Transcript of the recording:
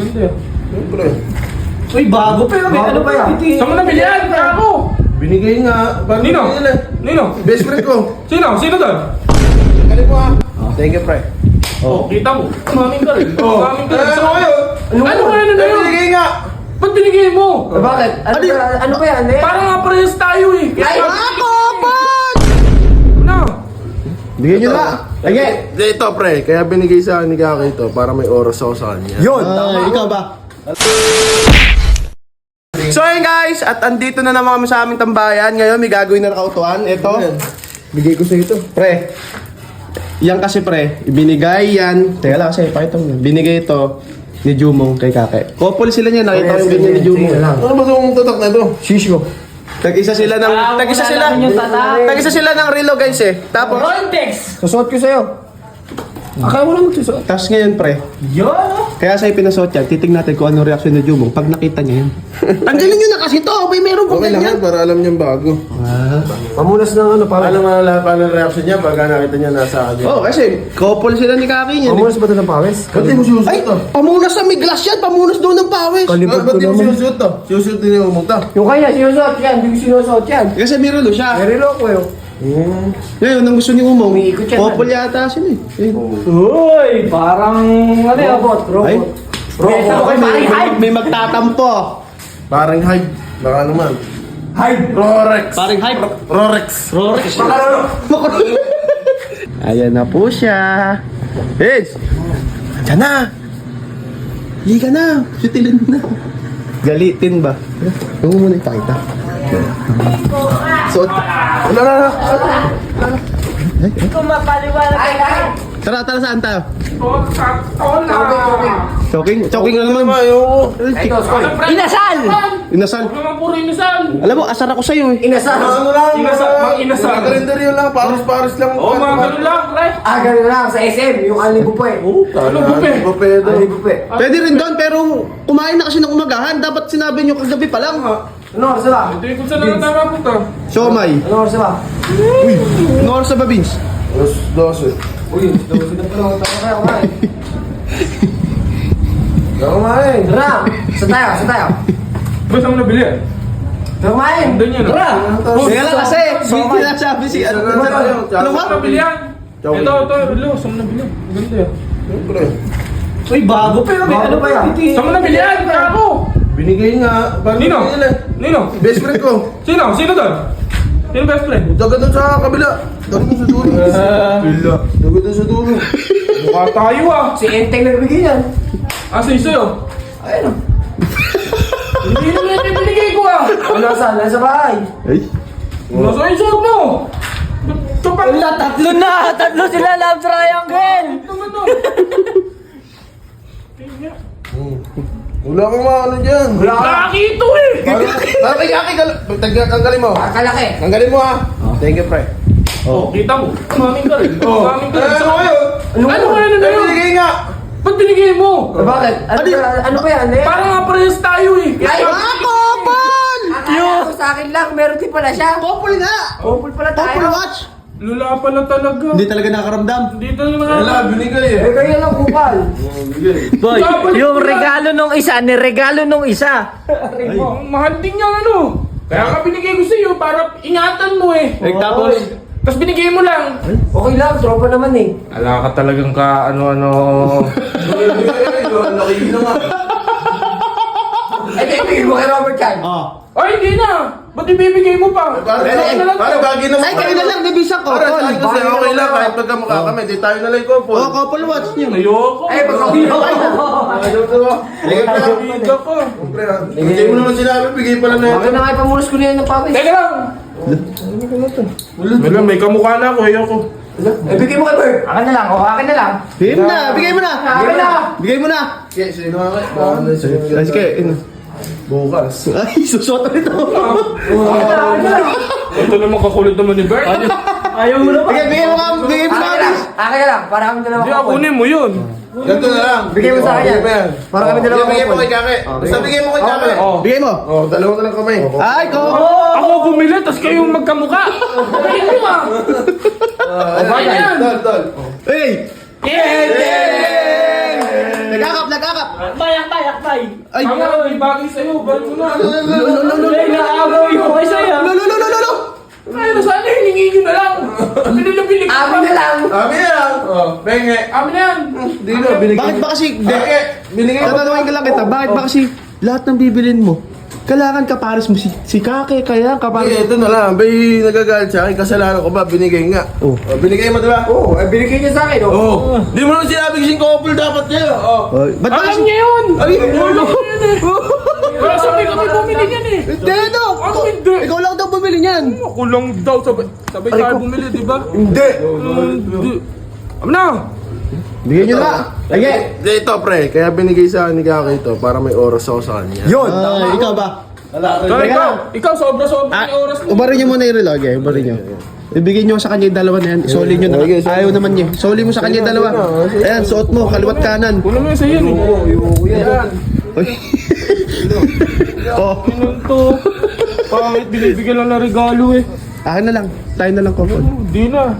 Ganda yan. Siyempre. Uy, bago pero may ano ba yan? Saan mo nabili yan? Ako! Binigay nga. Bago Nino? binigay nila. Nino? Best friend ko. Sino? Sino doon? Galing mo ah. Thank you, pre. Oh, kita mo. Maming ka rin. Oh. Maming ka rin. Ano kayo? Ano kaya na yun? Binigay nga. Ba't binigay mo? Bakit? Ano ba yan? Parang nga parehas tayo eh. Ay, Ano? Bigyan nyo na. Sige. Ito, pre. Kaya binigay sa akin ni Kaki ito para may oras ako sa kanya. Yun! Ikaw ba? So ayun guys, at andito na naman kami sa aming tambayan. Ngayon may gagawin na nakautuan. Ito, bigay ko sa ito. Pre, yan kasi pre, ibinigay yan. Teka lang kasi, pakita mo yan. Binigay ito ni Jumong kay Kake. Couple sila niya, nakita ko yung ganyan ni Jumong. Ano ba itong tatak na ito? Shisho. Tag-isa sila ng, tag-isa sila ng relo guys eh. Tapos, Context! Susuot ko sa'yo. akala mo lang magsusuot. Tapos ngayon pre, Yun! kaya sa'yo pinasuot yan, titignan natin kung ano reaksyon ni Jumong pag nakita niya yan. Tanggalin nyo na kasi ito, may meron pang ganyan. Okay lang para alam niyang bago. Pamunas ng ano, para. Alam mo lang paano reaction niya pag nakita niya nasa akin. Oo, kasi couple sila ni Kaki niya. Pamunas ba ito ng pawis? Ba't di mo sinusuot to? Ay, pamunas na may glass yan, pamunas doon ng pawis. Kalibot Ba't ko di mo naman. sinusuot to? Sinusuot din yung umunta. Yung kanya, sinusuot yan. Hindi ko sinusuot yan. Kasi may relo siya. Narilock ko yun. Ngayon, ang gusto niyo umong, Umiikot yan, couple yata sila eh. Uy! Parang ano yan? Robot. Ay, Robot. may magtatampo. Parang hype. Baka naman. Hype! Rorex. Parang hype. Rorex. Rolex. Ayan na po siya. Yes! Diyan na! Higa na! Sutilin mo na. Galitin ba? Huwag mo muna ipakita. Suot. Wala. Kung mapaliwanag ka Tara, saan tayo? Choking. Choking na naman. Ayoko. Ito, Skoy. Inasal! Inasal. Huwag naman puro inasal. Alam mo, asar ako sa'yo eh. Inasal. Ano lang? Inasal, mga inasal. Mga kalendaryo lang. Paris lang. Oo, mga ganun lang, pre. Ganun lang. Sa SM, yung alibo po eh. Ano bupe? Papedo. Alibo po eh. Pwede rin doon, pero kumain na kasi ng umagahan. Dapat sinabi nyo kagabi pa lang. Ano oras na ba? Ito yung kung saan nakatama po to. Siomay. Ano oras na ba? Uy, ano oras na ba, Vince? 12. Uy, dapat na pala. Tama kayo kumain. Kumain. Tara! Saan tayo? Ba't saan mo nabili yan? Tara kumain! Doon yan, Tara! Teka lang kasi, Vince sinasabi si ano ba? Ano Saan mo ba? nabili yan? Choking. Ito, relo. Saan mo nabili? Ganda yan. Siyempre. Uy, bago pero may ano ba yan? Saan mo nabili yan? Ako! Binigay nga. Bago Nino? binigay nila. Nino? Best friend ko. Sino? Sino doon? Sino best friend? Dagat doon sa kabila. Dagat doon sa dulo. Dagat doon sa dulo. Mukha tayo ah. Si Enteng nagbigay yan. Asa yung sa'yo? Ayun o. Hindi naman yan yung binigay ko ah. Ano saan? Nasa bahay. Ay. Nasa yung suot mo. Kapag... Wala, tatlo sila love triangle! Naman to. Wala kang maano dyan. Wala ka. Nakakito eh. Parang kay Kaki. Tanggalin mo. Kalaki. Tanggalin mo ha. Thank you, pre. Oh, kita mo. Maming ka rin. Maming ka rin. Ano kayo? Ano kaya na yun? Binigay nga. Ba't binigay mo? Bakit? Ano ba yan? Parang nga parehas tayo eh. Ay, Couple! akala ko sa akin lang. Meron din pala siya. Couple nga. Couple pala tayo. Couple watch. Lula pala talaga. Hindi talaga nakaramdam. Hindi talaga binigay Eh, kaya lang kupal. Boy, yung regalo nung isa, niregalo nung isa. Ang mahal din niya ano. Kaya nga binigay ko sa'yo para ingatan mo eh. Tapos binigay mo lang. Okay lang, tropa naman eh. Ala ka talagang ka ano-ano. Laki na nga. Eh, ibigay mo kay Robert yan. Ay, hindi na. Ba't ibibigay mo pa? Parang bagay naman. Ay, kayo na lang, nabisa ko. Para sa akin kasi okay lang kahit pagkamukha kami. Di tayo na lang couple. Oo, couple watch niyo. Ayoko. Ay, pagkakita ko. Ayaw ko ba? Biga ko. Hindi mo naman sinabi, bigay pala na Okay na kayo, pamunas ko na yan ng pawis. Teka lang. Wala, may kamukha na ako. Ayoko. Eh, bigay mo kay Bert. Akin na lang, akin na lang. Bigay mo na, bigay mo na. Akin na. Bigay mo na. Okay, sino nga kayo? Sige, bukas. Ay, susot na ito. Ito naman kakulit naman ni Bert. Ayaw mo na ba? Bigay mo nga, bigay mo Akin na lang, akin na lang. Para kami dalawa Hindi, couple. akunin mo yun. Ganito na lang. Bigay mo sa akin yan. Para kami dalawa Bigay mo couple. kay Kake. Basta bigay mo kay Kake. Oh. Bigay mo. Oh, dalawa na lang kamay. Ay, ko. Ako bumili, tapos kayong magkamukha. Ayun mo ah. Tol. Hey! Yeah! Nag-akap! Akbay. Ay! Tama, may bagay sa'yo. Balik mo na. Ay, naaagaw yung kay sa'yo. Lolo! Ay, sana hiningi nyo na lang. Pinilabili ko. Amin na lang. Amin na lang! Oh, Benge, amin na yan. Hindi na, binigay. Bakit ba kasi... Binigay ko. Tatanungin ka lang kita, bakit ba kasi lahat ng bibilin mo, kailangan kapares mo si Kake, kaya kapares mo. Ito na lang, bay nagagalit sa akin, kasalanan ko ba, binigay nga. Oh. Binigay mo diba? Oo, binigay niya sa akin, Oo. Di mo naman sinabi kasing couple dapat niya. Ba't ba Alam kasi... niya yun. Ay, Wala sabi kami bumili yan eh. Hindi, no! Ano hindi? Ikaw lang daw bumili niyan. Ako lang daw. Sabay tayo bumili, di ba? hindi. Hindi. Amin na. Bigyan niyo na. Sige. Ito pre, kaya binigay sa akin ni Kake ito para may oras ako sa kanya. Yun! Ikaw ba? Ikaw sobra-sobra yung oras mo. Ubarin niyo muna yung relog eh. Ubarin niyo. Ibigay niyo sa kanya yung dalawa na yan. Isoli niyo na. Ayaw naman niya. Isoli mo sa kanya yung dalawa. Ayan, suot mo. Kaliwat kanan. Kulang mo yun sa yan eh. Yan. Uy. Oh. Ano to? Pangit, binibigyan lang na regalo eh. Akin na lang. Tayo na lang, Kopon. Hindi na.